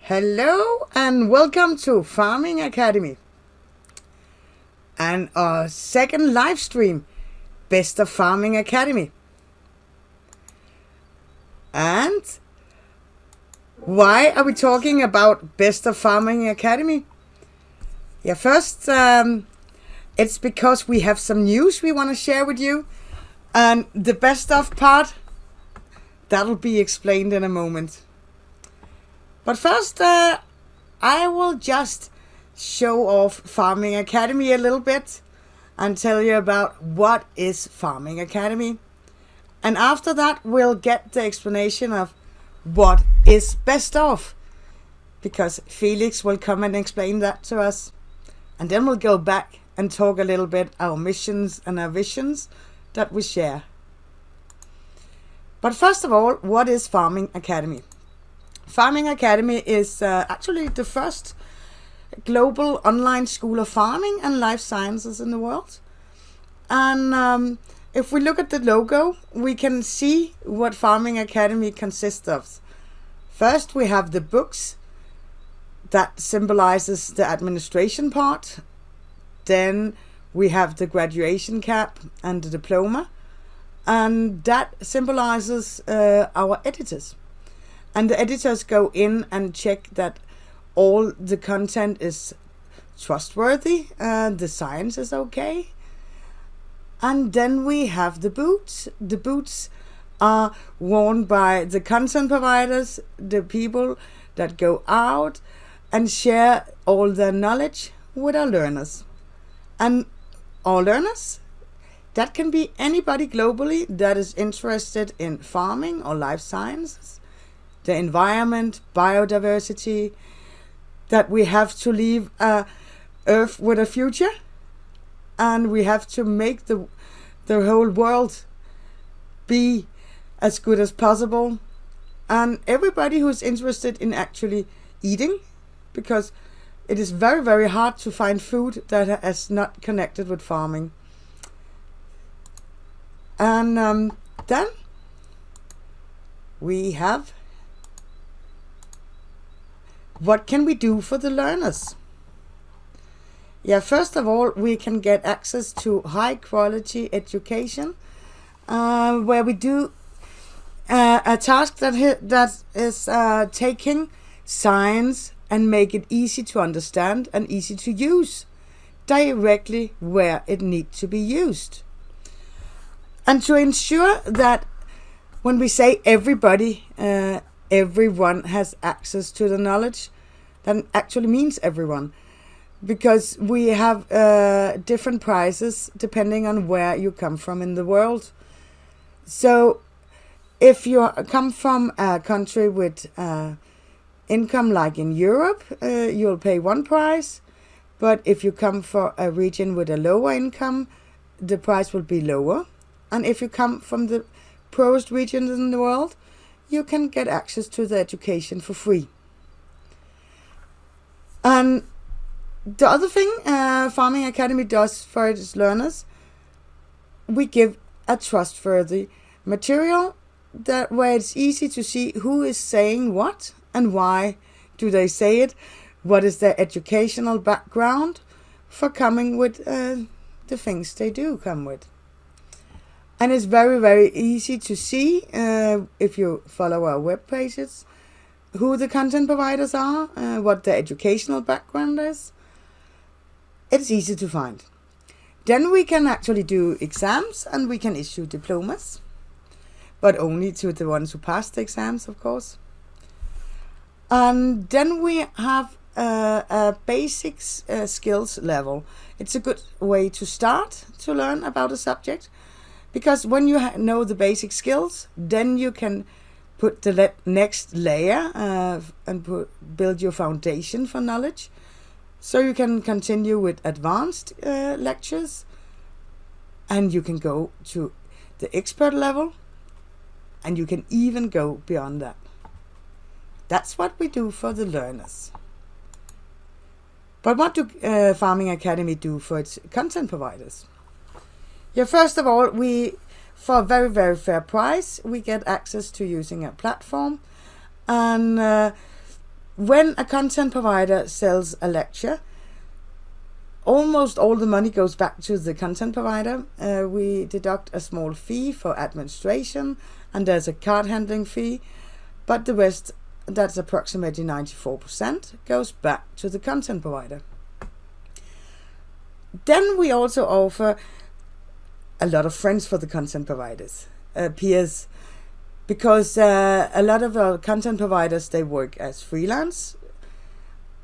Hello and welcome to Farming Academy and our second live stream, Best of Farming Academy. And why are we talking about Best of Farming Academy? Yeah, first, it's because we have some news we want to share with you, and the best of part, that'll be explained in a moment. But first, I will just show off Farming Academy a little bit and tell you about what is Farming Academy. And after that, we'll get the explanation of what is best of, because Felix will come and explain that to us. And then we'll go back and talk a little bit our missions and our visions that we share. But first of all, what is Farming Academy? Farming Academy is actually the first global online school of farming and life sciences in the world. And if we look at the logo, we can see what Farming Academy consists of. First, we have the books that symbolizes the administration part. Then we have the graduation cap and the diploma, and that symbolizes our editors. And the editors go in and check that all the content is trustworthy and the science is okay. And then we have the boots. The boots are worn by the content providers, the people that go out and share all their knowledge with our learners. And our learners, that can be anybody globally that is interested in farming or life sciences, the environment, biodiversity, that we have to leave Earth with a future, and we have to make the whole world be as good as possible. And everybody who's interested in actually eating, because it is very, very hard to find food that is not connected with farming. And then we have, what can we do for the learners? Yeah, first of all, we can get access to high quality education, where we do a task that is taking science and make it easy to understand and easy to use directly where it needs to be used. And to ensure that when we say everybody, everyone has access to the knowledge, that actually means everyone. Because we have different prices depending on where you come from in the world. So if you come from a country with income like in Europe, you'll pay one price. But if you come from a region with a lower income, the price will be lower. And if you come from the poorest regions in the world, you can get access to the education for free. And the other thing Farming Academy does for its learners, we give a trustworthy material that where it's easy to see who is saying what and why do they say it, what is their educational background for coming with the things they do come with. And it's very, very easy to see, if you follow our web pages, who the content providers are, what their educational background is. It's easy to find. Then we can actually do exams and we can issue diplomas, but only to the ones who pass the exams, of course. And then we have a basic skills level. It's a good way to start to learn about a subject, because when you know the basic skills, then you can put the next layer and build your foundation for knowledge. So you can continue with advanced lectures, and you can go to the expert level, and you can even go beyond that. That's what we do for the learners. But what do Farming Academy do for its content providers? Yeah, first of all, for a very, very fair price, we get access to using a platform. And when a content provider sells a lecture, almost all the money goes back to the content provider. We deduct a small fee for administration, and there's a card handling fee, but the rest, that's approximately 94%, goes back to the content provider. Then we also offer a lot of friends for the content providers, peers, because a lot of our content providers, they work as freelance.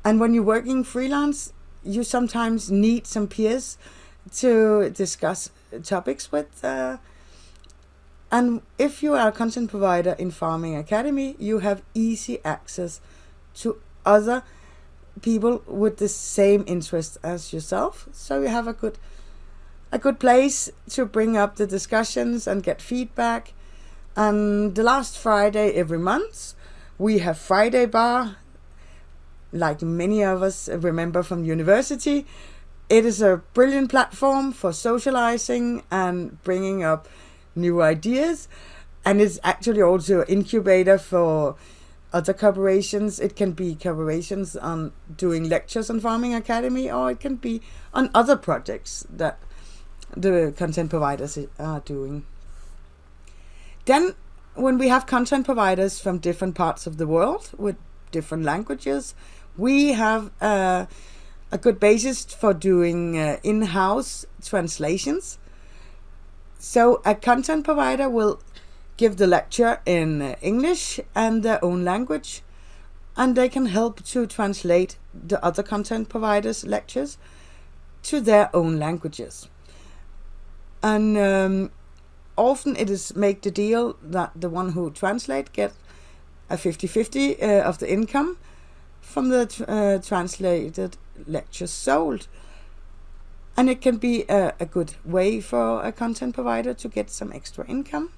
And when you're working freelance, you sometimes need some peers to discuss topics with. And if you are a content provider in Farming Academy, you have easy access to other people with the same interest as yourself. So you have a good place to bring up the discussions and get feedback. And the last Friday every month, we have Friday Bar, like many of us remember from university. It is a brilliant platform for socializing and bringing up new ideas, and it's actually also an incubator for other collaborations. It can be collaborations on doing lectures on Farming Academy, or it can be on other projects that the content providers are doing. Then when we have content providers from different parts of the world with different languages, we have a good basis for doing in-house translations. So a content provider will give the lecture in English and their own language, and they can help to translate the other content providers' lectures to their own languages. And often it is make the deal that the one who translate get a 50-50 of the income from the translated lectures sold. And it can be a good way for a content provider to get some extra income.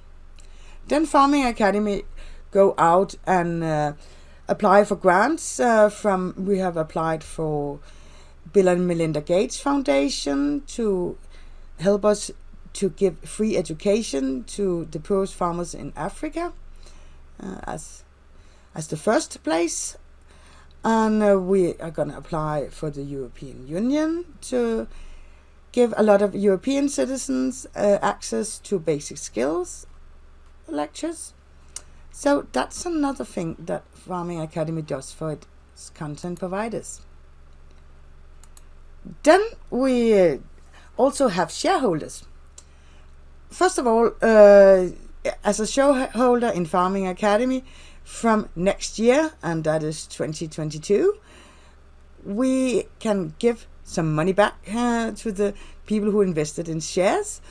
Then Farming Academy go out and apply for grants. We have applied for Bill and Melinda Gates Foundation to help us to give free education to the poorest farmers in Africa as the first place. And we are going to apply for the European Union to give a lot of European citizens access to basic skills lectures. So that's another thing that Farming Academy does for its content providers. Then we also have shareholders. first of all, as a shareholder in Farming Academy from next year, and that is 2022, we can give some money back to the people who invested in shares.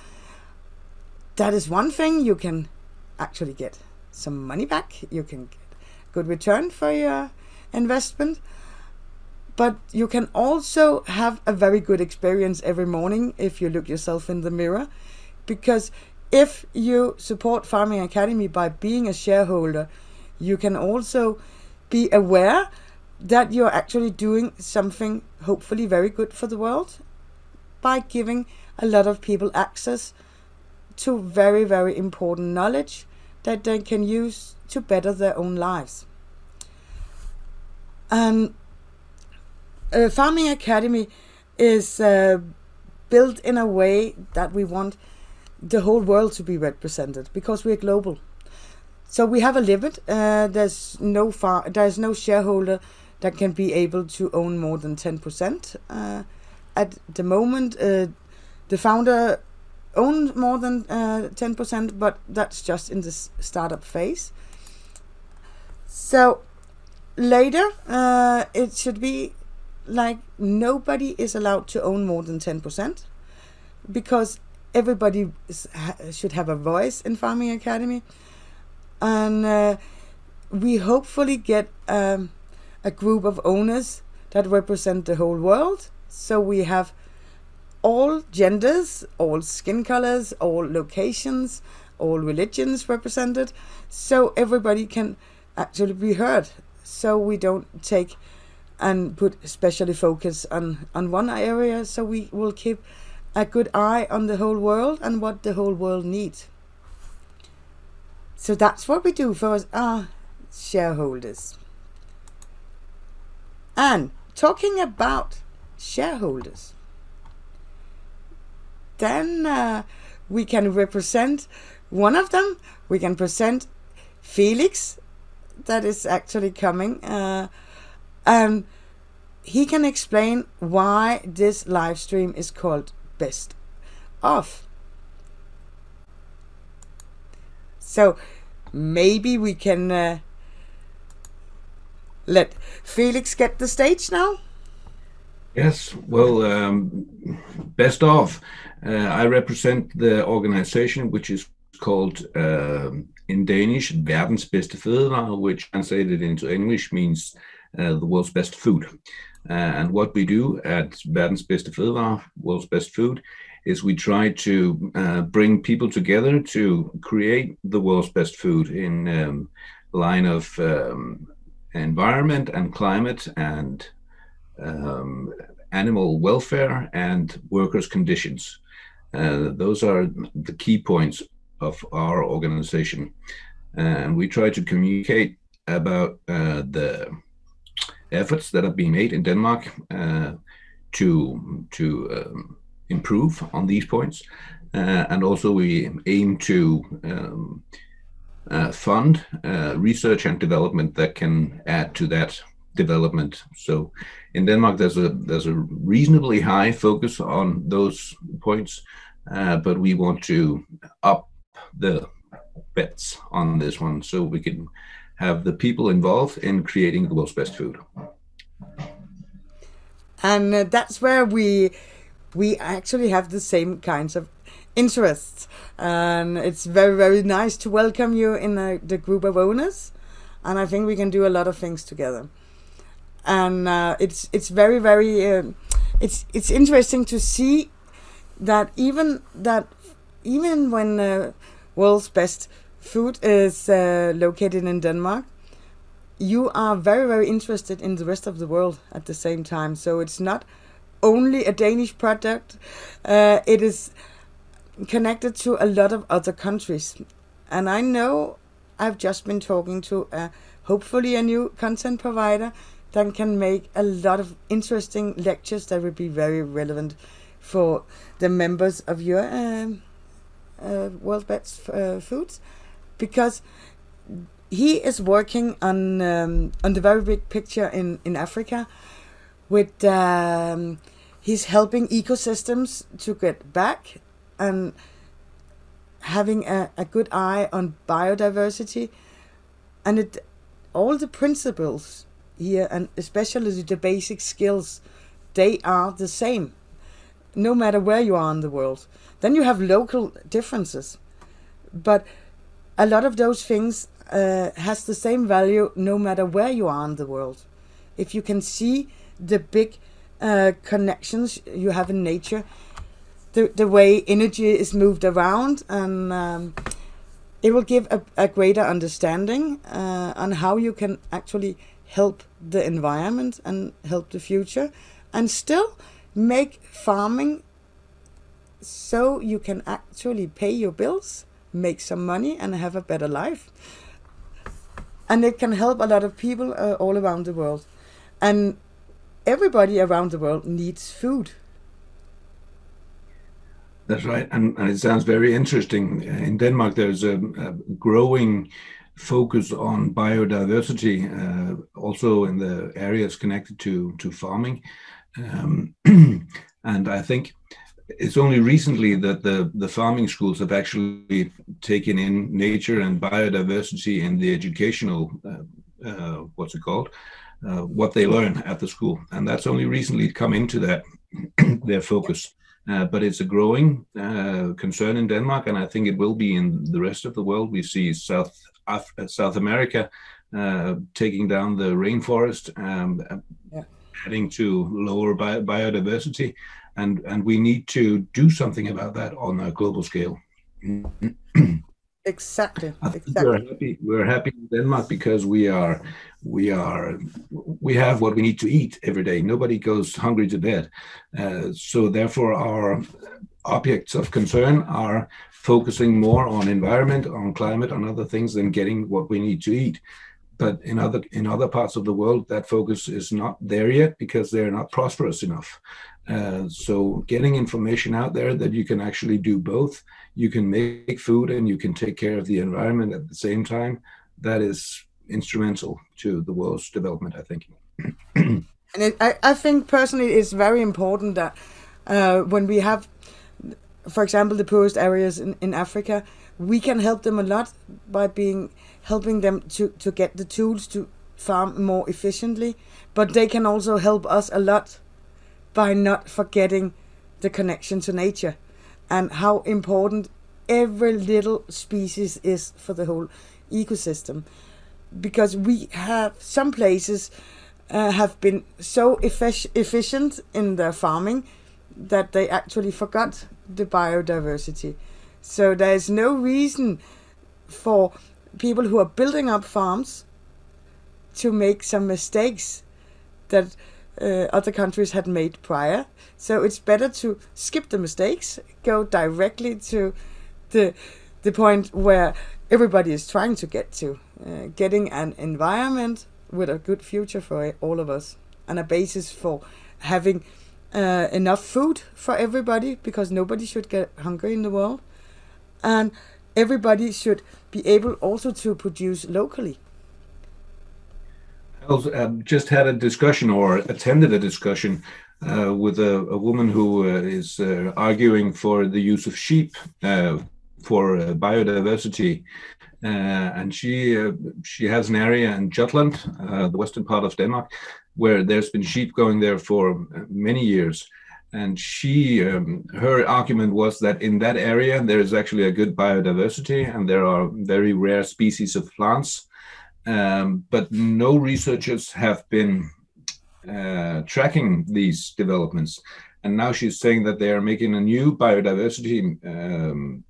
That is one thing. You can actually get some money back. You can get good return for your investment. But you can also have a very good experience every morning if you look yourself in the mirror. Because if you support Farming Academy by being a shareholder, you can also be aware that you're actually doing something hopefully very good for the world by giving a lot of people access to very, very important knowledge that they can use to better their own lives. And Farming Academy is built in a way that we want the whole world to be represented, because we're global. So we have a limit. There's no shareholder that can be able to own more than 10%. At the moment, the founder owns more than 10%, but that's just in the startup phase. So later, it should be like nobody is allowed to own more than 10%, because everybody should have a voice in Farming Academy. And we hopefully get a group of owners that represent the whole world. So we have all genders, all skin colors, all locations, all religions represented, so everybody can actually be heard. So we don't take and put especially focus on one area, so we will keep a good eye on the whole world and what the whole world needs. So that's what we do for our shareholders. And talking about shareholders, then we can represent one of them. We can present Felix, that is actually coming, and he can explain why this live stream is called Best Of. So maybe we can let Felix get the stage now. Yes, well, best of. I represent the organization which is called in Danish Verdens bedste fødevarer, which translated into English means the world's best food. And what we do at Verdens bedste fødevarer, world's best food, is we try to bring people together to create the world's best food in line of environment and climate and animal welfare and workers' conditions. Those are the key points of our organization. And we try to communicate about the efforts that are being made in Denmark to improve on these points. And also we aim to fund research and development that can add to that development. So in Denmark, there's a reasonably high focus on those points, but we want to up the bets on this one so we can have the people involved in creating the world's best food. And that's where we actually have the same kinds of interests, and it's very, very nice to welcome you in the group of owners, and I think we can do a lot of things together. And it's very, very it's interesting to see that even when world's best food is located in Denmark, you are very, very interested in the rest of the world at the same time. So it's not only a Danish product, it is connected to a lot of other countries. And I know I've just been talking to hopefully a new content provider that can make a lot of interesting lectures that will be very relevant for the members of your World's Best Foods, because he is working on the very big picture in Africa with he's helping ecosystems to get back, and having a good eye on biodiversity, and all the principles here, and especially the basic skills, they are the same no matter where you are in the world. Then you have local differences, but a lot of those things has the same value no matter where you are in the world. If you can see the big connections you have in nature, the way energy is moved around, and it will give a greater understanding on how you can actually help the environment and help the future, and still make farming so you can actually pay your bills, make some money, and have a better life. And it can help a lot of people all around the world. And everybody around the world needs food. That's right, and it sounds very interesting. In Denmark, there's a growing focus on biodiversity, also in the areas connected to farming. And I think it's only recently that the farming schools have actually taken in nature and biodiversity in the educational, what they learn at the school. And that's only recently come into that, their focus. But it's a growing concern in Denmark, and I think it will be in the rest of the world. We see South America taking down the rainforest, adding to lower biodiversity, and we need to do something about that on a global scale. Exactly. We're happy in Denmark because we have what we need to eat every day. Nobody goes hungry to bed. So therefore our objects of concern are focusing more on environment, on climate, on other things than getting what we need to eat. But in other parts of the world, that focus is not there yet because they're not prosperous enough. So getting information out there that you can actually do both, you can make food and you can take care of the environment at the same time, that is instrumental to the world's development, I think. And I think personally it's very important that when we have, for example, the poorest areas in Africa, we can help them a lot by helping them to get the tools to farm more efficiently, but they can also help us a lot by not forgetting the connection to nature and how important every little species is for the whole ecosystem. Because we have some places have been so efficient in their farming that they actually forgot the biodiversity. So there is no reason for people who are building up farms to make some mistakes that other countries had made prior. So it's better to skip the mistakes, go directly to the point where everybody is trying to get to, getting an environment with a good future for all of us, and a basis for having enough food for everybody, because nobody should get hungry in the world, and everybody should be able also to produce locally. I just had a discussion, or attended a discussion, with a woman who is arguing for the use of sheep for biodiversity, and she has an area in Jutland, the western part of Denmark, where there's been sheep going there for many years. And her argument was that in that area there is actually a good biodiversity and there are very rare species of plants, but no researchers have been tracking these developments. And now she's saying that they are making a new biodiversity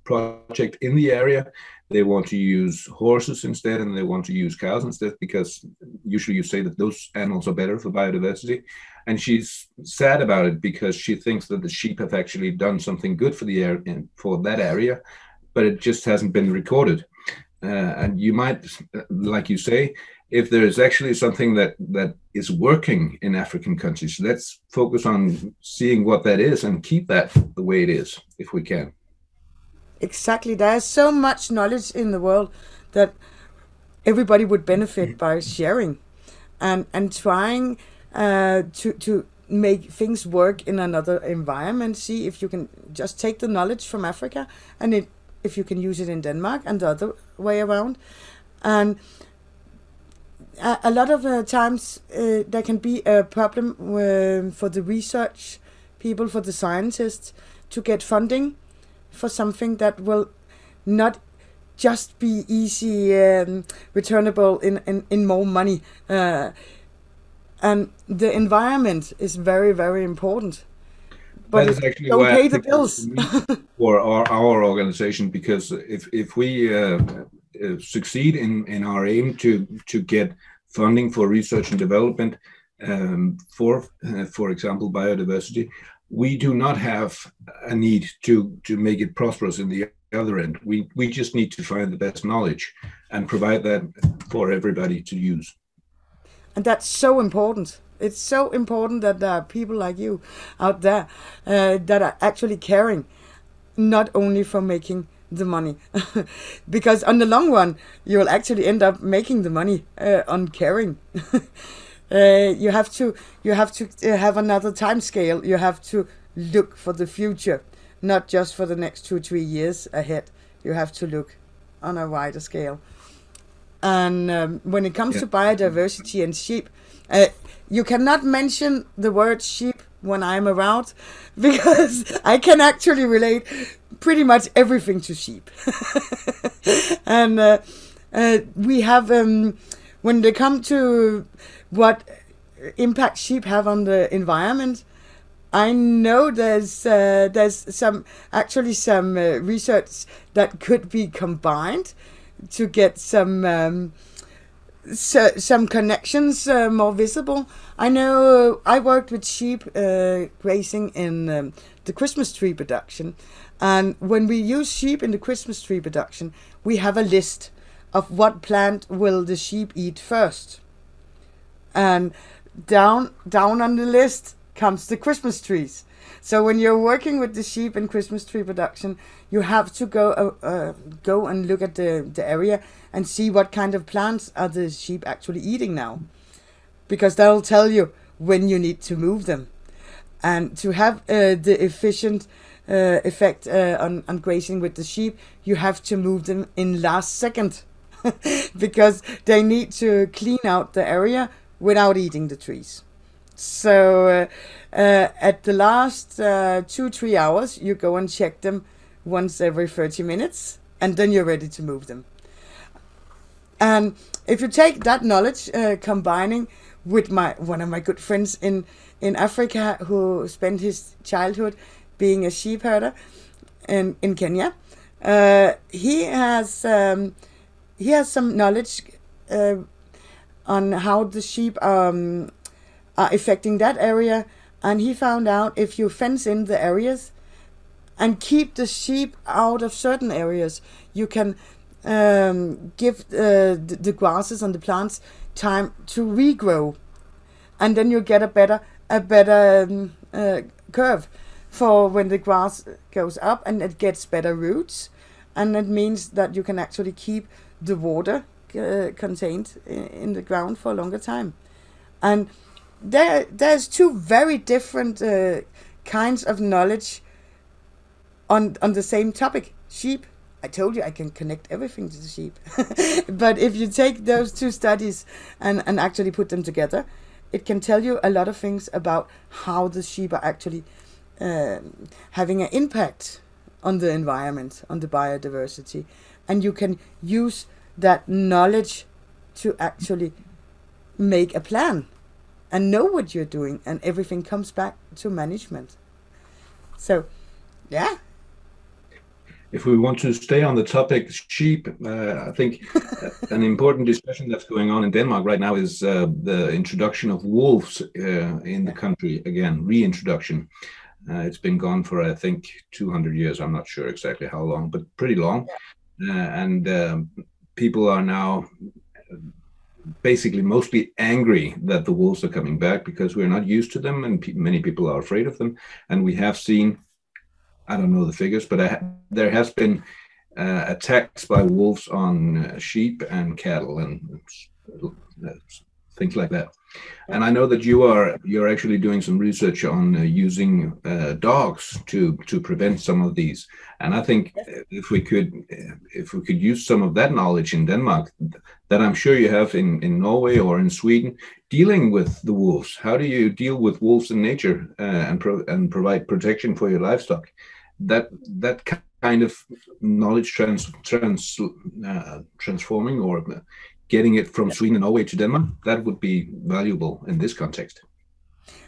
project in the area. They want to use horses instead, and they want to use cows instead, because usually you say that those animals are better for biodiversity. And she's sad about it because she thinks that the sheep have actually done something good for the area, for that area, but it just hasn't been recorded. And you might, like you say, if there is actually something that is working in African countries, let's focus on seeing what that is and keep that the way it is, if we can. Exactly. There is so much knowledge in the world that everybody would benefit by sharing and trying to make things work in another environment. See if you can just take the knowledge from Africa and if you can use it in Denmark, and the other way around. And a lot of times there can be a problem for the research people, for the scientists, to get funding for something that will not just be easy returnable in more money. And the environment is very, very important. But that is actually don't why pay I the think bills. for our organization, because if we succeed in our aim to get funding for research and development for example, biodiversity, we do not have a need to make it prosperous in the other end. We just need to find the best knowledge and provide that for everybody to use. And that's so important. It's so important that there are people like you out there that are actually caring, not only for making the money. Because on the long run, you'll actually end up making the money on caring. You have to have another time scale. You have to look for the future, not just for the next 2-3 years ahead. You have to look on a wider scale. And when it comes to biodiversity and sheep, you cannot mention the word sheep when I'm around, because I can actually relate pretty much everything to sheep. And we have, when they come to what impact sheep have on the environment, I know there's some research that could be combined to get some connections more visible. I know I worked with sheep grazing in the Christmas tree production, and when we use sheep in the Christmas tree production, we have a list of what plant will the sheep eat first, and down on the list comes the Christmas trees. So when you're working with the sheep in Christmas tree production, you have to go and look at the area and see what kind of plants are the sheep actually eating now, because that'll tell you when you need to move them. And to have the efficient effect on grazing with the sheep, you have to move them in last second because they need to clean out the area without eating the trees. So at the last 2-3 hours, you go and check them once every 30 minutes, and then you're ready to move them. And if you take that knowledge, combining with one of my good friends in Africa, who spent his childhood being a sheep herder in Kenya, he has some knowledge on how the sheep are affecting that area, and he found out if you fence in the areas and keep the sheep out of certain areas, you can give the grasses and the plants time to regrow, and then you get a better curve for when the grass goes up, and it gets better roots, and it means that you can actually keep the water contained in the ground for a longer time. And there's two very different kinds of knowledge on the same topic. Sheep, I told you I can connect everything to the sheep. But if you take those two studies and actually put them together, it can tell you a lot of things about how the sheep are actually having an impact on the environment, on the biodiversity. And you can use that knowledge to actually make a plan and know what you're doing, and everything comes back to management. So, yeah. If we want to stay on the topic sheep, I think an important discussion that's going on in Denmark right now is the introduction of wolves in the country again, reintroduction. It's been gone for, I think, 200 years. I'm not sure exactly how long, but pretty long. And people are now basically mostly angry that the wolves are coming back because we're not used to them, and many people are afraid of them. And we have seen, I don't know the figures, but there has been attacks by wolves on sheep and cattle, and things like that. And I know that you're actually doing some research on using dogs to prevent some of these. And I think if we could use some of that knowledge in Denmark, that I'm sure you have in Norway or in Sweden, dealing with the wolves. How do you deal with wolves in nature and provide protection for your livestock? That kind of knowledge transforming or getting it from Sweden and Norway to Denmark, that would be valuable in this context.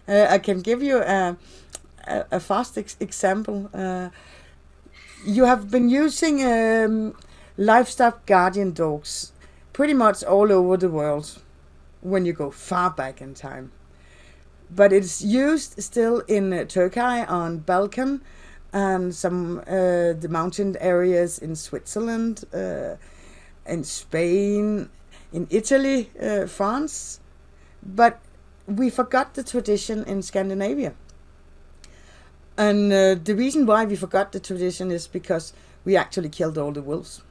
I can give you a fast example. You have been using livestock guardian dogs pretty much all over the world when you go far back in time. But it's used still in Turkey, on Balkan, and some the mountain areas in Switzerland, in Spain, in Italy, France. But we forgot the tradition in Scandinavia. And the reason why we forgot the tradition is because we actually killed all the wolves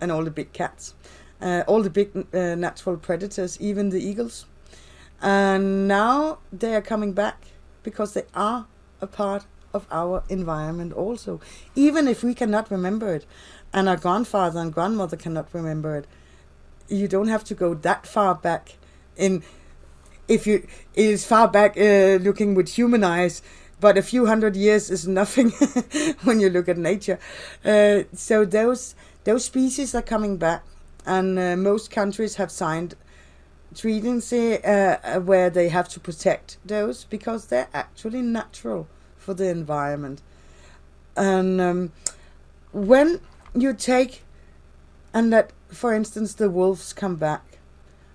and all the big cats, all the big natural predators, even the eagles. And now they are coming back because they are a part of our environment also, even if we cannot remember it, and our grandfather and grandmother cannot remember it. You don't have to go that far back. It is far back looking with human eyes, but a few hundred years is nothing when you look at nature. So those species are coming back, and most countries have signed treaties where they have to protect those because they're actually natural for the environment. And when you take and let, for instance, the wolves come back,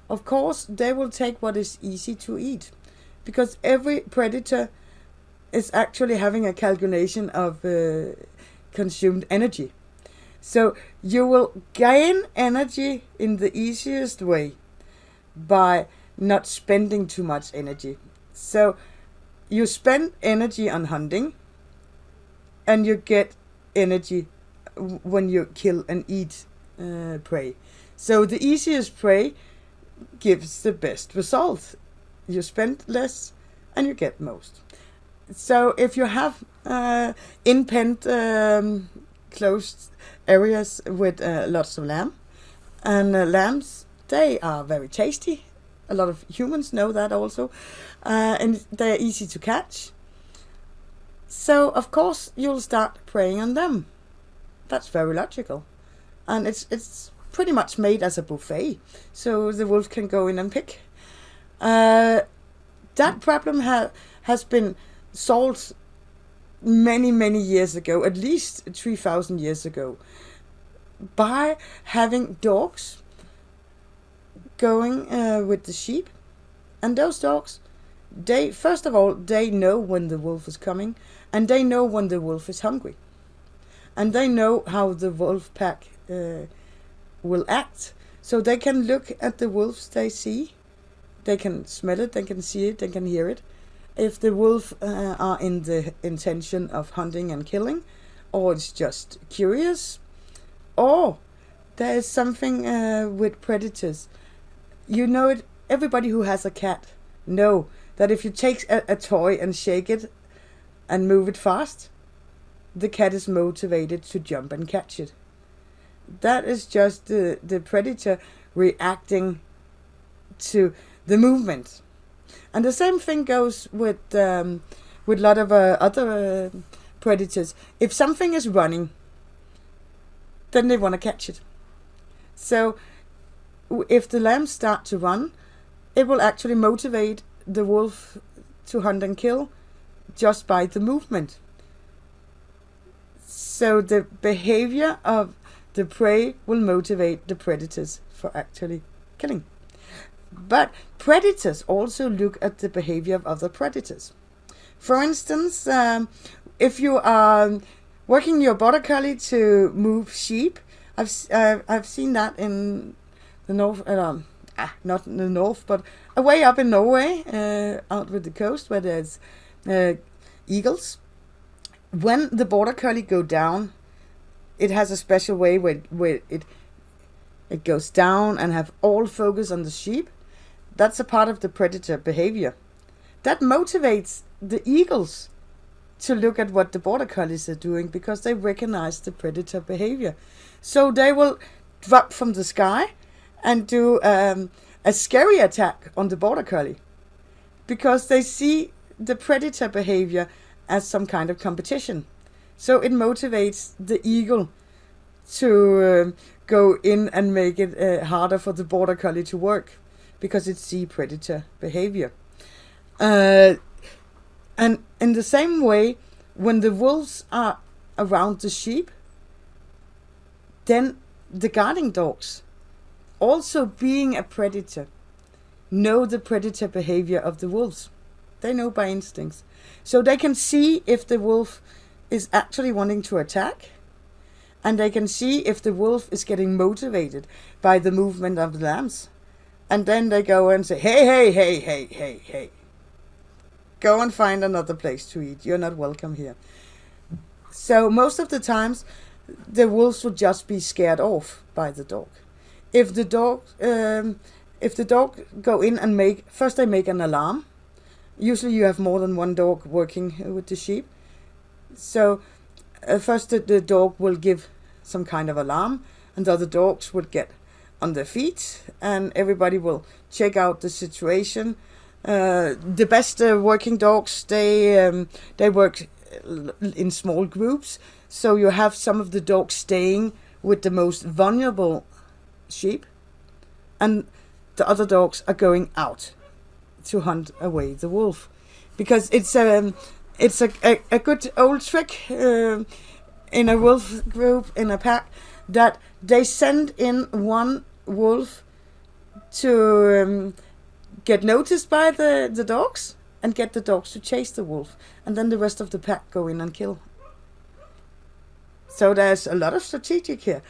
of course they will take what is easy to eat, because every predator is actually having a calculation of consumed energy. So you will gain energy in the easiest way by not spending too much energy. So you spend energy on hunting, and you get energy when you kill and eat prey. So the easiest prey gives the best result. You spend less and you get most. So if you have in-penned closed areas with lots of lamb, and lambs, they are very tasty. A lot of humans know that also, and they're easy to catch. So of course you'll start preying on them. That's very logical, and it's pretty much made as a buffet, so the wolf can go in and pick. That problem has been solved many years ago, at least 3,000 years ago, by having dogs going with the sheep. And those dogs, first of all, they know when the wolf is coming, and they know when the wolf is hungry, and they know how the wolf pack will act. So they can look at the wolves they see, they can smell it, they can see it, they can hear it. If the wolf are in the intention of hunting and killing, or it's just curious, or there is something with predators. You know it. Everybody who has a cat know that if you take a toy and shake it and move it fast, the cat is motivated to jump and catch it. That is just the predator reacting to the movement. And the same thing goes with a lot of other predators. If something is running, then they want to catch it. So if the lambs start to run, it will actually motivate the wolf to hunt and kill just by the movement. So the behavior of the prey will motivate the predators for actually killing. But predators also look at the behavior of other predators. For instance, if you are working your border collie to move sheep, I've seen that in the north, not in the north, but way up in Norway, out with the coast where there's eagles. When the border collie go down, it has a special way where it goes down and have all focus on the sheep. that's a part of the predator behavior. That motivates the eagles to look at what the border collies are doing, because they recognize the predator behavior. So they will drop from the sky and do a scary attack on the border collie, because they see the predator behavior as some kind of competition. So it motivates the eagle to go in and make it harder for the border collie to work, because it sees predator behavior. And in the same way, when the wolves are around the sheep, then the guarding dogs, also being a predator, know the predator behavior of the wolves. They know by instincts. So they can see if the wolf is actually wanting to attack, and they can see if the wolf is getting motivated by the movement of the lambs. And then they go and say, hey, go and find another place to eat. You're not welcome here. So most of the times, the wolves will just be scared off by the dog. If the dog go in and make an alarm. Usually you have more than one dog working with the sheep. So first the dog will give some kind of alarm, and the other dogs would get on their feet, and everybody will check out the situation. The best working dogs, they work in small groups, so you have some of the dogs staying with the most vulnerable sheep, and the other dogs are going out to hunt away the wolf, because it's a good old trick in a wolf group, in a pack, that they send in one wolf to get noticed by the dogs and get the dogs to chase the wolf, and then the rest of the pack go in and kill. So there's a lot of strategic here,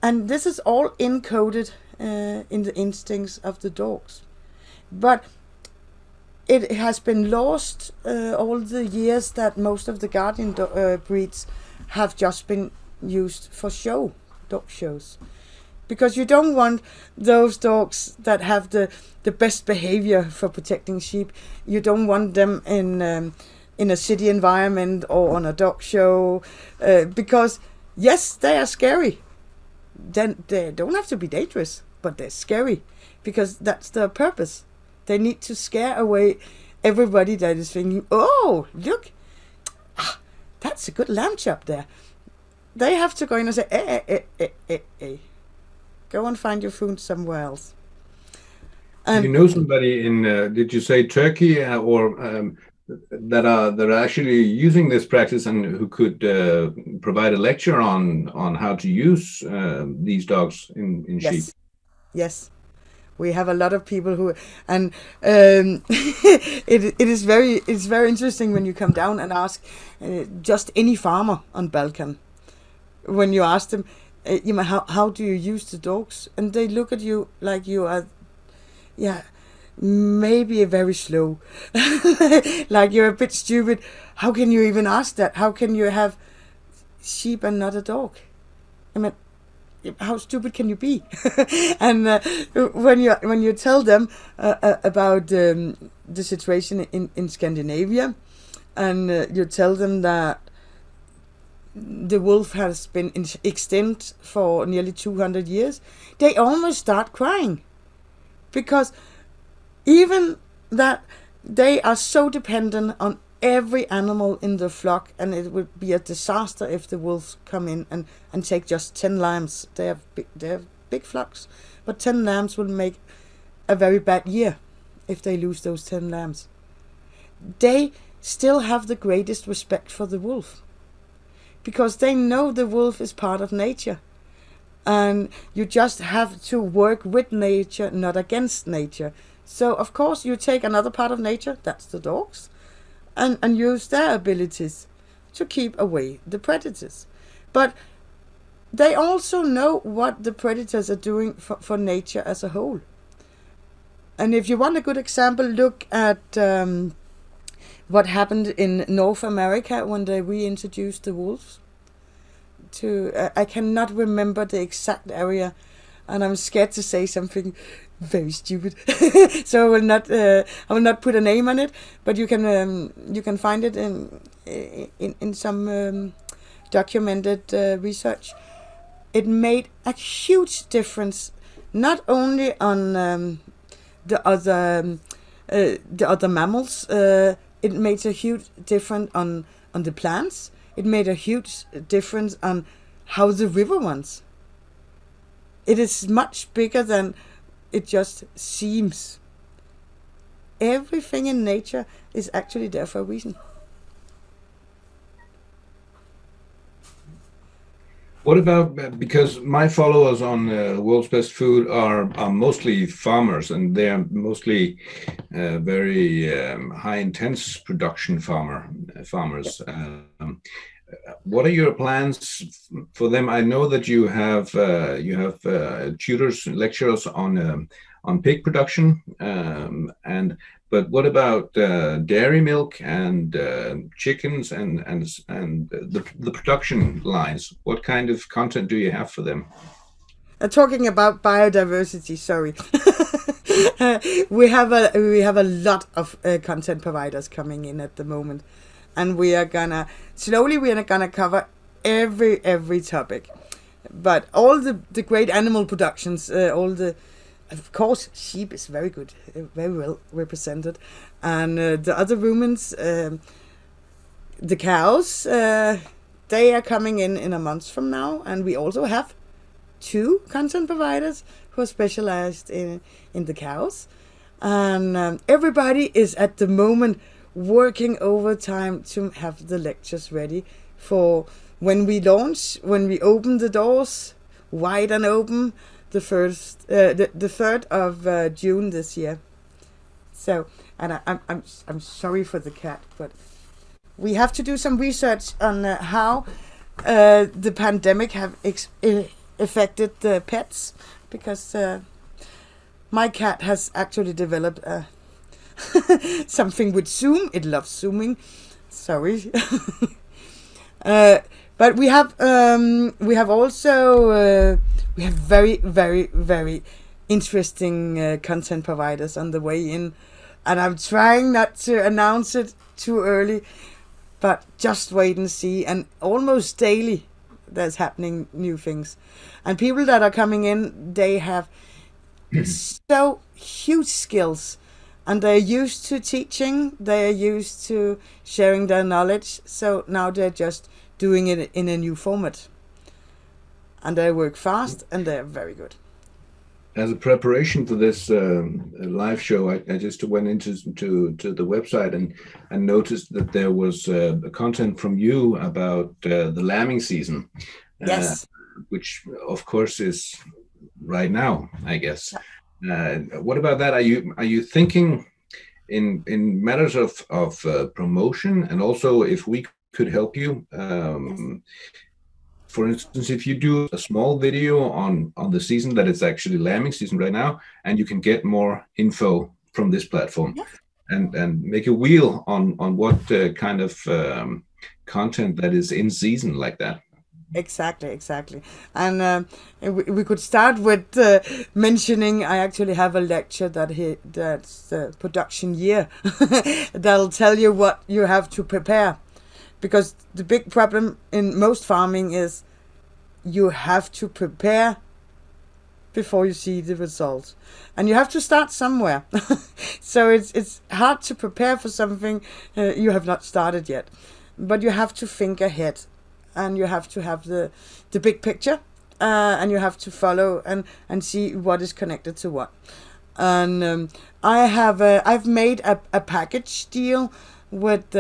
and this is all encoded in the instincts of the dogs. But it has been lost all the years that most of the guardian breeds have just been used for dog shows. Because you don't want those dogs that have the best behavior for protecting sheep. You don't want them in a city environment or on a dog show, because yes, they are scary. Then they don't have to be dangerous, but they're scary, because that's their purpose. They need to scare away everybody that is thinking, oh, look, that's a good lamb chop there. They have to go in and say, go and find your food somewhere else. You know somebody in, did you say Turkey, or that are actually using this practice, and who could provide a lecture on how to use these dogs in sheep? Yes. We have a lot of people who, and it's very interesting when you come down and ask just any farmer on Balkan. When you ask them, how do you use the dogs, and they look at you like you are, maybe very slow, like you're a bit stupid. How can you even ask that? How can you have sheep and not a dog? I mean, how stupid can you be? And when you tell them about the situation in Scandinavia, and you tell them that the wolf has been extinct for nearly 200 years, they almost start crying, because even that they are so dependent on every animal in the flock, and it would be a disaster if the wolves come in and take just 10 lambs. They have big flocks, but 10 lambs will make a very bad year if they lose those 10 lambs. They still have the greatest respect for the wolf, because they know the wolf is part of nature, and you just have to work with nature, not against nature. So of course you take another part of nature, that's the dogs, and use their abilities to keep away the predators. But they also know what the predators are doing for nature as a whole. And if you want a good example, look at what happened in North America when they reintroduced the wolves. I cannot remember the exact area, and I'm scared to say something very stupid. So I will not put a name on it, but you can find it in some documented research. It made a huge difference, not only on the other mammals. It made a huge difference on the plants. It made a huge difference on how the river runs. It is much bigger than it just seems. Everything in nature is actually there for a reason. What about, because my followers on World's Best Food are mostly farmers, and they're mostly very high intense production farmers. What are your plans for them? I know that you have tutors, lecturers on pig production, but what about dairy milk and chickens and the production lines? What kind of content do you have for them? Talking about biodiversity, sorry. we have a lot of content providers coming in at the moment, and we are gonna cover every topic. But all the great animal productions, of course, sheep is very good, very well represented, and the other ruminants, the cows, they are coming in a month from now, and we also have 2 content providers who are specialized in the cows, and everybody is at the moment working overtime to have the lectures ready for when we launch, when we open the doors wide and open. The 3rd of June this year. So, and I'm sorry for the cat, but we have to do some research on how the pandemic have affected the pets, because my cat has actually developed something with Zoom. It loves zooming. Sorry. But we have also we have very, very, very interesting content providers on the way in, and I'm trying not to announce it too early, but just wait and see. And almost daily there's happening new things, and people that are coming in, they have so huge skills, and they're used to teaching, they're used to sharing their knowledge, so now they're just doing it in a new format, and they work fast, and they're very good. As a preparation for this live show, I just went into the website and noticed that there was content from you about the lambing season. Yes. Which of course is right now, I guess. What about that? Are you thinking in matters of promotion, and also if we could help you? For instance, if you do a small video on the season that is actually lambing season right now, and you can get more info from this platform, yes, and make a wheel on what kind of content that is in season like that. Exactly. And we could start with mentioning I actually have a lecture that's the production year that'll tell you what you have to prepare. Because the big problem in most farming is you have to prepare before you see the results. And you have to start somewhere. So it's hard to prepare for something you have not started yet. But you have to think ahead. And you have to have the big picture. And you have to follow and see what is connected to what. And I've made a package deal with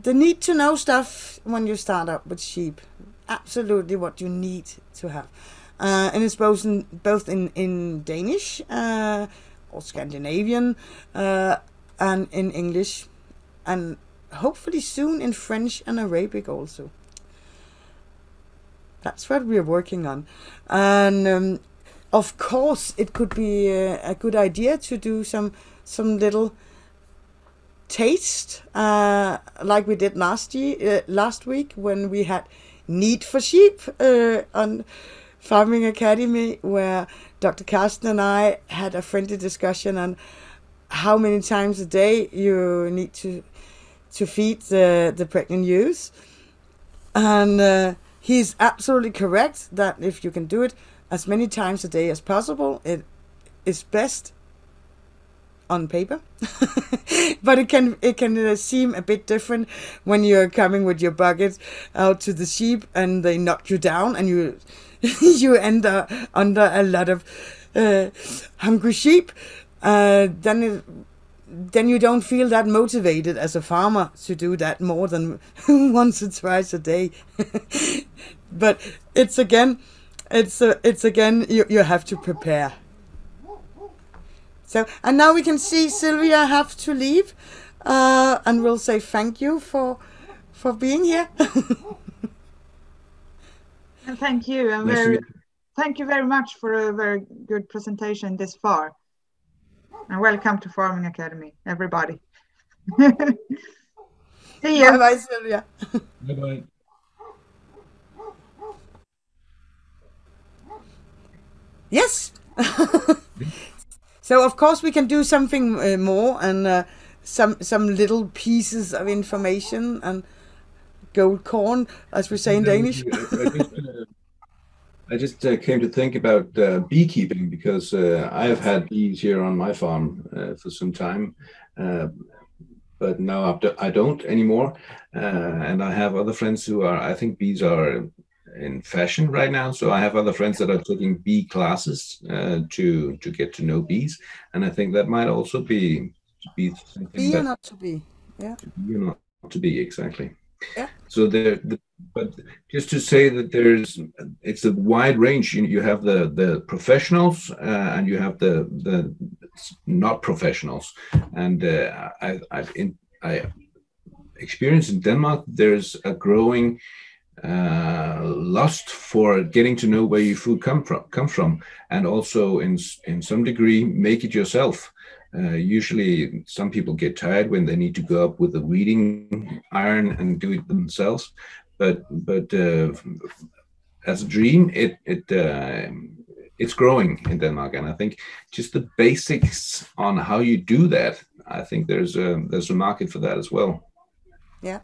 the need to know stuff when you start up with sheep. Absolutely what you need to have. And it's both in Danish or Scandinavian and in English, and hopefully soon in French and Arabic also. That's what we're working on. And of course it could be a good idea to do some little taste, like we did last week when we had Need for Sheep on Farming Academy, where Dr. Carsten and I had a friendly discussion on how many times a day you need to feed the pregnant ewes. And he's absolutely correct that if you can do it as many times a day as possible, it is best on paper. But it can seem a bit different when you're coming with your bucket out to the sheep and they knock you down and you you end up under a lot of hungry sheep. Then you don't feel that motivated as a farmer to do that more than once or twice a day. But it's again you have to prepare. So, and now we can see Sylvia have to leave, and we'll say thank you for being here. And thank you, and thank you very much for a very good presentation this far. And welcome to Farming Academy, everybody. See you. Bye bye, Sylvia. Bye bye. Yes. So of course we can do something more, and some little pieces of information and gold corn, as we say in Danish. I just came to think about beekeeping, because I have had bees here on my farm for some time, but now I don't anymore. And I have other friends who are, I think bees are in fashion right now. So I have other friends that are taking bee classes to get to know bees. And I think that might also be something. Be or not to be. Yeah. To be or not to be, exactly. Yeah. So but just to say that it's a wide range. You have the professionals and you have the not professionals. And I experienced in Denmark, there's a growing lust for getting to know where your food come from, and also in some degree make it yourself. Usually some people get tired when they need to go up with a weeding iron and do it themselves, but as a dream, it's growing in Denmark. And I think just the basics on how you do that, I think there's a market for that as well. Yeah.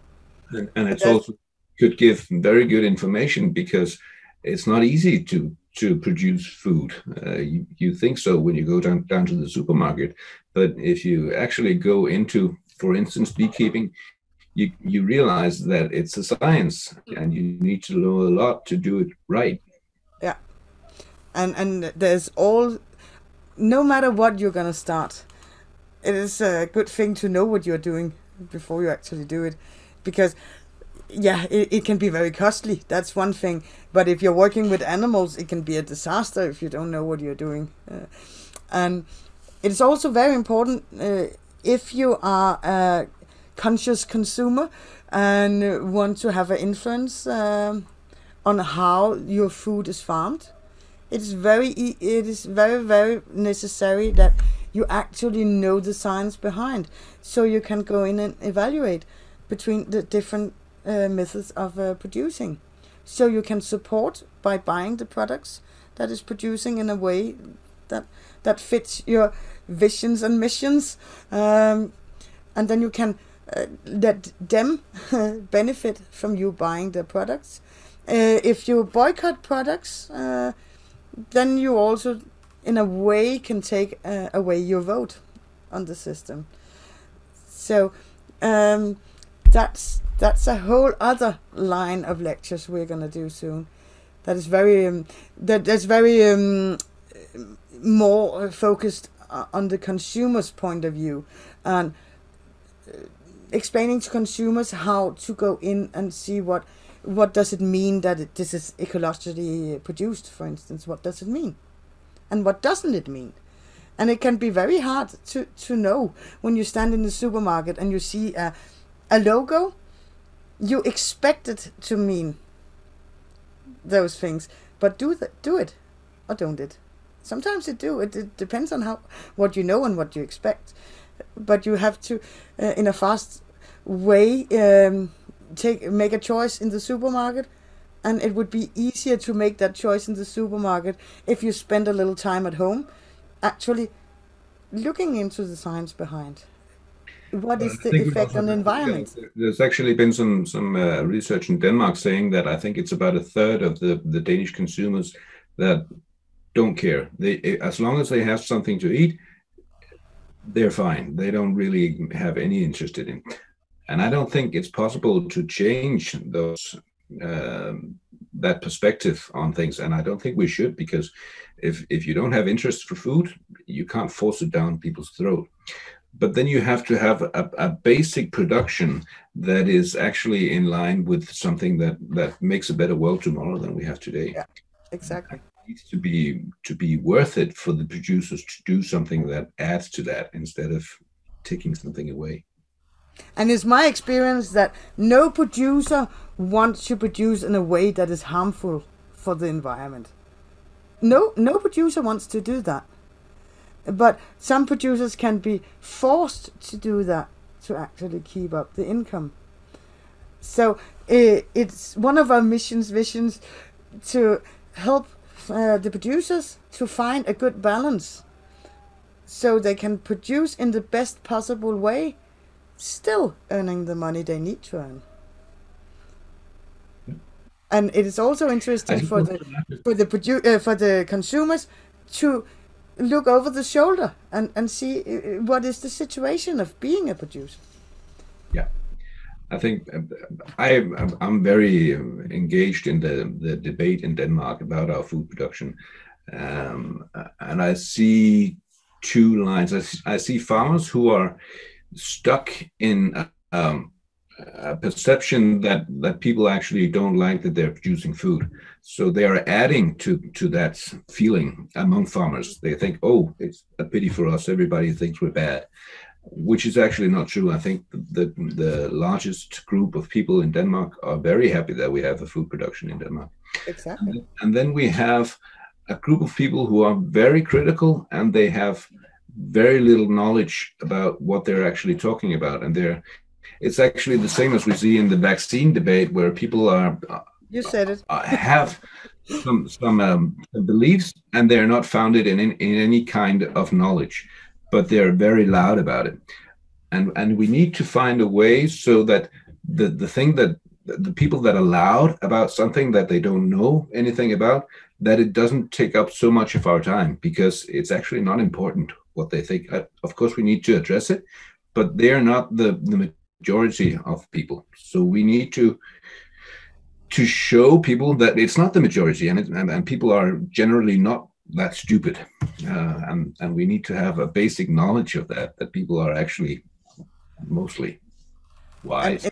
And it's also could give very good information, because it's not easy to produce food. You think so when you go down to the supermarket, but if you actually go into, for instance, beekeeping, you realize that it's a science, and you need to know a lot to do it right. Yeah, and there's no matter what you're gonna start, it is a good thing to know what you're doing before you actually do it, because yeah, it can be very costly. That's one thing. But if you're working with animals, it can be a disaster if you don't know what you're doing. And it's also very important if you are a conscious consumer and want to have an influence on how your food is farmed. It is very, very necessary that you actually know the science behind, so you can go in and evaluate between the different methods of producing, so you can support by buying the products that is producing in a way that fits your visions and missions, and then you can let them benefit from you buying the products. If you boycott products, then you also in a way can take away your vote on the system. So that's a whole other line of lectures we're gonna do soon. That is very that's very more focused on the consumer's point of view, and explaining to consumers how to go in and see what does it mean that this is ecologically produced, for instance. What does it mean, and what doesn't it mean? And it can be very hard to know when you stand in the supermarket and you see a logo. You expect it to mean those things, but do it or don't it. Sometimes it do. It depends on what you know and what you expect. But you have to, in a fast way, make a choice in the supermarket and it would be easier to make that choice in the supermarket if you spend a little time at home actually looking into the science behind what is the effect on the environment. There's actually been some research in Denmark saying that I think it's about a third of the Danish consumers that don't care. They, as long as they have something to eat, they're fine. They don't really have any interest in it. And I don't think it's possible to change those that perspective on things. And I don't think we should, because if you don't have interest for food, you can't force it down people's throat. But then you have to have a basic production that is actually in line with something that makes a better world tomorrow than we have today. Yeah, exactly. It needs to be worth it for the producers to do something that adds to that instead of taking something away. And it's my experience that no producer wants to produce in a way that is harmful for the environment. No producer wants to do that. But some producers can be forced to do that to actually keep up the income. So it's one of our visions to help the producers to find a good balance so they can produce in the best possible way, still earning the money they need to earn. And it is also interesting for the consumers to look over the shoulder and see what is the situation of being a producer. Yeah, I think I'm very engaged in the debate in Denmark about our food production, and I see two lines. I see farmers who are stuck in a perception that people actually don't like that they're producing food. So they are adding to that feeling among farmers. They think, oh, it's a pity for us. Everybody thinks we're bad, which is actually not true. I think the largest group of people in Denmark are very happy that we have a food production in Denmark. Exactly. And then we have a group of people who are very critical, and they have very little knowledge about what they're actually talking about. And it's actually the same as we see in the vaccine debate, where people are you said it have some beliefs, and they're not founded in any kind of knowledge, but they're very loud about it. And we need to find a way so that the thing that the people that are loud about something that they don't know anything about, that it doesn't take up so much of our time, because it's actually not important what they think. Of course, we need to address it, but they're not the majority of people. So we need to show people that it's not the majority, and people are generally not that stupid, and we need to have a basic knowledge of that people are actually mostly wise.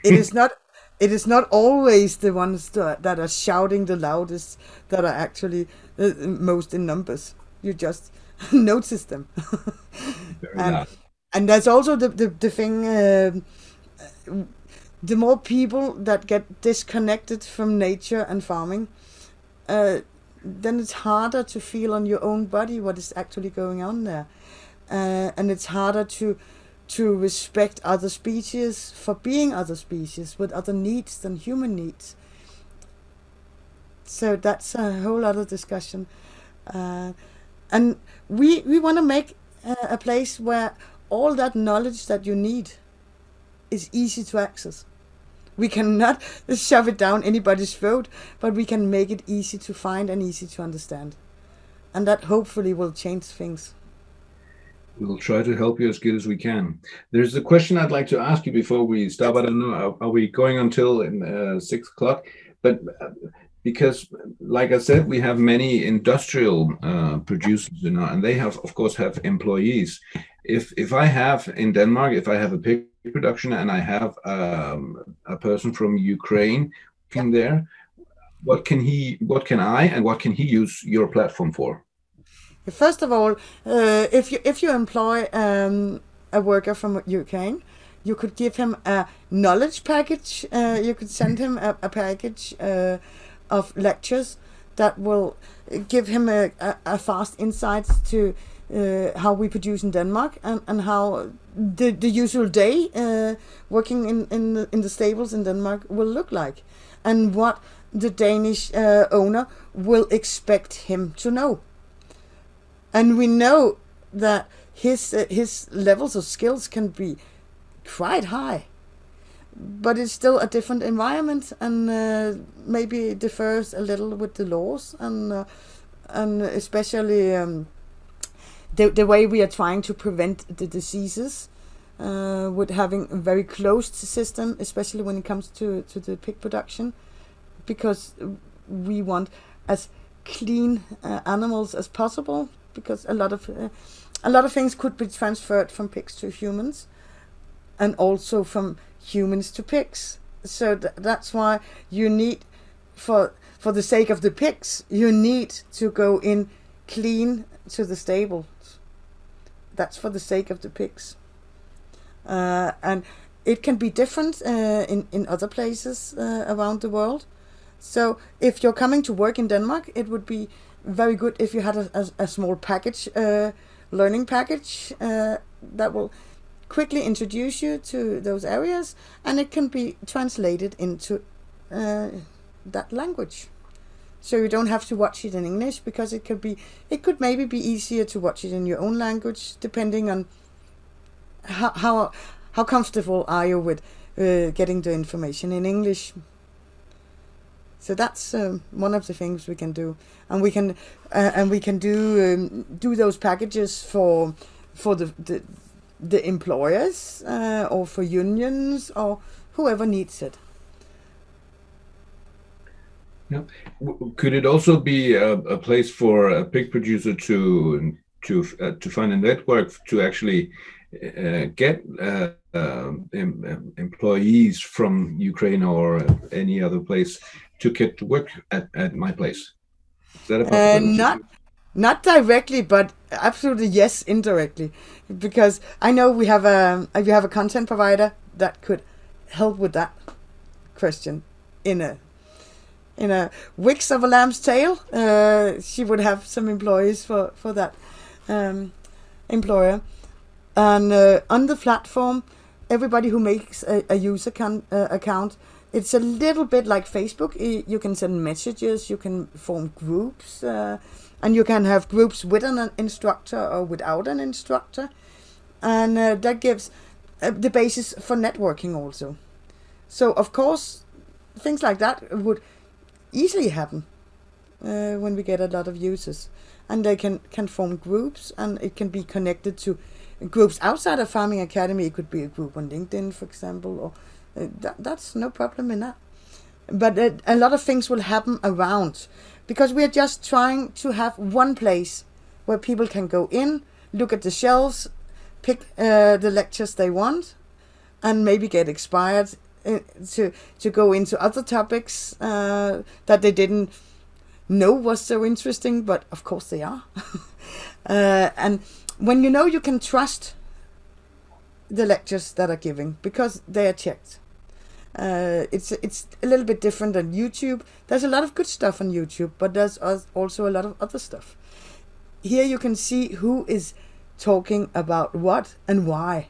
It is not always the ones that are shouting the loudest that are actually most in numbers. You just notice them. And that's also the thing, the more people that get disconnected from nature and farming, then it's harder to feel on your own body what is actually going on there. And it's harder to respect other species for being other species with other needs than human needs. So that's a whole other discussion. And we want to make a place where all that knowledge that you need is easy to access. We cannot shove it down anybody's throat, but we can make it easy to find and easy to understand. And that hopefully will change things. We'll try to help you as good as we can. There's a question I'd like to ask you before we stop. I don't know, are we going until 6 o'clock? But because, like I said, we have many industrial producers, and they have, of course, have employees. If I have in Denmark, if I have a pig production and I have a person from Ukraine in there, what can he use your platform for? First of all, if you employ a worker from Ukraine, you could give him a knowledge package. You could send him a package of lectures that will give him a fast insights to how we produce in Denmark, and how the usual day working in the stables in Denmark will look like, and what the Danish owner will expect him to know. And we know that his levels of skills can be quite high, but it's still a different environment, and maybe differs a little with the laws, and especially the way we are trying to prevent the diseases, with having a very closed system, especially when it comes to the pig production, because we want as clean animals as possible, because a lot of things could be transferred from pigs to humans, and also from humans to pigs. So that's why you need, for the sake of the pigs, you need to go in clean to the stables. That's for the sake of the pigs. And it can be different in other places around the world. So if you're coming to work in Denmark, it would be very good if you had a small package, learning package, that will quickly introduce you to those areas, and it can be translated into that language. So you don't have to watch it in English, because it could maybe be easier to watch it in your own language, depending on how comfortable are you with getting the information in English. So that's one of the things we can do, and we can do those packages for the employers, or for unions, or whoever needs it. Yeah. Could it also be a place for a pig producer to find a network to actually get employees from Ukraine or any other place to get to work at my place? Is that a possibility? Not directly, but absolutely yes, indirectly, because I know we have a content provider that could help with that question in a wicks of a lamb's tail. She would have some employees for that employer, and on the platform, everybody who makes a user account, it's a little bit like Facebook. You can send messages, you can form groups, and you can have groups with an instructor or without an instructor, and that gives the basis for networking also. So of course, things like that would easily happen when we get a lot of users, and they can form groups, and it can be connected to groups outside of Farming Academy. It could be a group on LinkedIn, for example, or that's no problem in that. But a lot of things will happen around, because we are just trying to have one place where people can go in, look at the shelves, pick the lectures they want, and maybe get inspired to go into other topics that they didn't know was so interesting, but of course they are. And when you can trust the lectures that are given, because they are checked. It's a little bit different than YouTube. There's a lot of good stuff on YouTube, but there's also a lot of other stuff. Here you can see who is talking about what and why,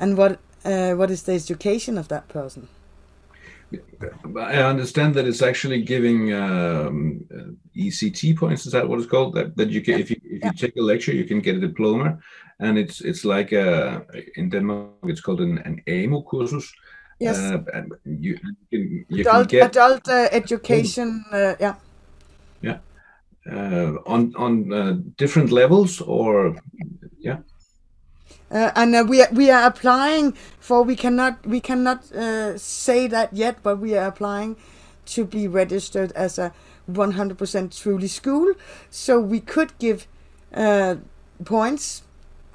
and what is the education of that person. I understand that it's actually giving ECT points. Is that what it's called? That you can, if you take a lecture, you can get a diploma, and it's like in Denmark it's called an AMO kursus. Yes. And you can get adult education. Yeah. On different levels, or yeah. And we are applying for, we cannot say that yet, but we are applying to be registered as a 100% truly school, so we could give points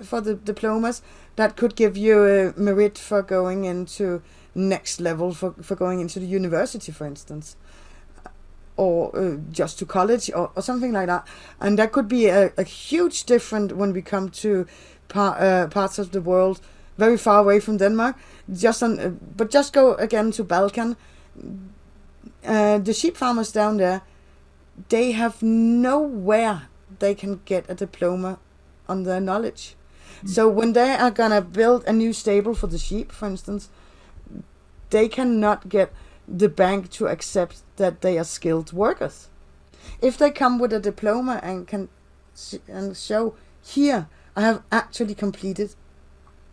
for the diplomas that could give you a merit for going into next level, for going into the university, for instance, or just to college, or something like that. And that could be a huge difference when we come to parts of the world very far away from Denmark. But just go again to Balkan. The sheep farmers down there, they have nowhere they can get a diploma on their knowledge. So when they are gonna build a new stable for the sheep, for instance, they cannot get the bank to accept that they are skilled workers. If they come with a diploma and can show, here I have actually completed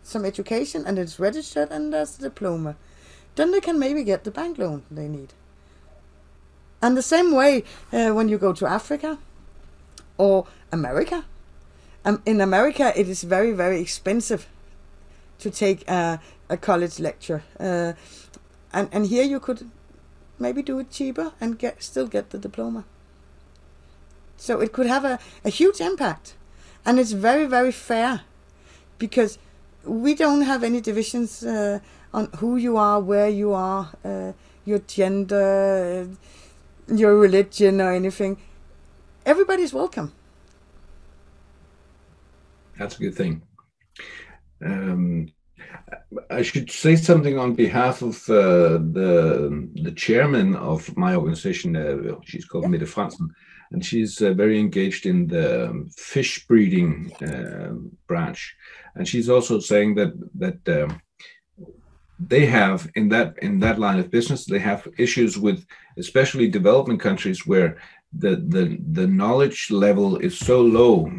some education and it's registered and there's a diploma, then they can maybe get the bank loan they need. And the same way when you go to Africa or America. In America it is very, very expensive to take a college lecture. And here you could maybe do it cheaper and still get the diploma. So it could have a huge impact. And it's very, very fair, because we don't have any divisions on who you are, where you are, your gender, your religion or anything. Everybody's welcome. That's a good thing. I should say something on behalf of the chairman of my organization. She's called Mette Fransen, and she's very engaged in the fish breeding branch. And she's also saying that they have in that line of business, they have issues with especially developing countries where the knowledge level is so low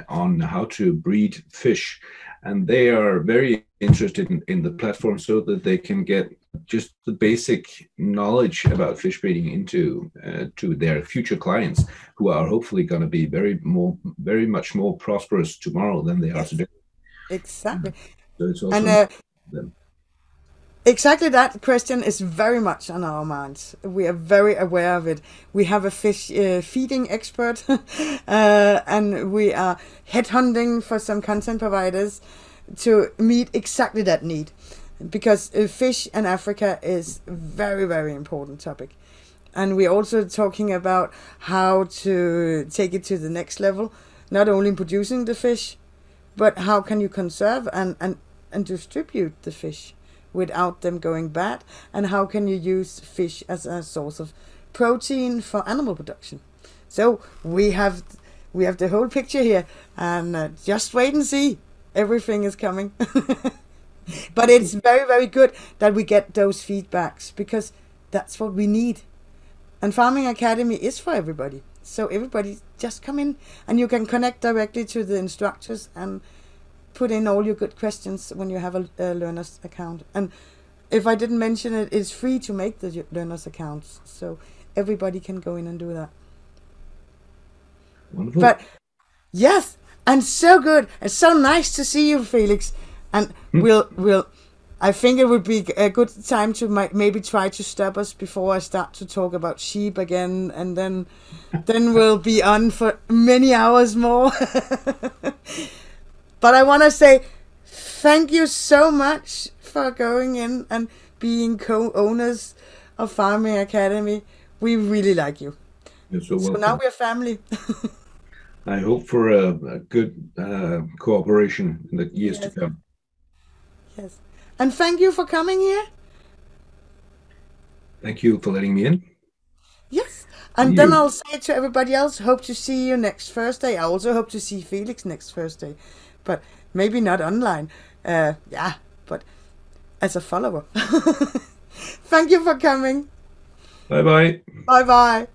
on how to breed fish, and they are very interested in the platform so that they can get just the basic knowledge about fish breeding into to their future clients, who are hopefully going to be very much more prosperous tomorrow than they are today. Exactly. So it's also them. Exactly, that question is very much on our minds. We are very aware of it. We have a fish feeding expert and we are headhunting for some content providers to meet exactly that need, because fish in Africa is very, very important topic. And we're also talking about how to take it to the next level, not only in producing the fish, but how can you conserve and distribute the fish without them going bad, and how can you use fish as a source of protein for animal production. So we have the whole picture here, and just wait and see. Everything is coming. But it's very, very good that we get those feedbacks, because that's what we need. And Farming Academy is for everybody. So everybody just come in and you can connect directly to the instructors and put in all your good questions when you have a learner's account. And if I didn't mention it, it's free to make the learner's accounts. So everybody can go in and do that. Wonderful. But yes, and so good. It's so nice to see you, Felix. And we'll I think it would be a good time to maybe try to stop us before I start to talk about sheep again, and then we'll be on for many hours more. But I want to say thank you so much for going in and being co-owners of Farming Academy. We really like you. You're so welcome. So now we're family. I hope for a good cooperation in the years to come. Yes. And thank you for coming here. Thank you for letting me in. Yes. And then I'll say to everybody else, hope to see you next Thursday. I also hope to see Felix next Thursday. But maybe not online. But as a follower. Thank you for coming. Bye-bye. Bye-bye.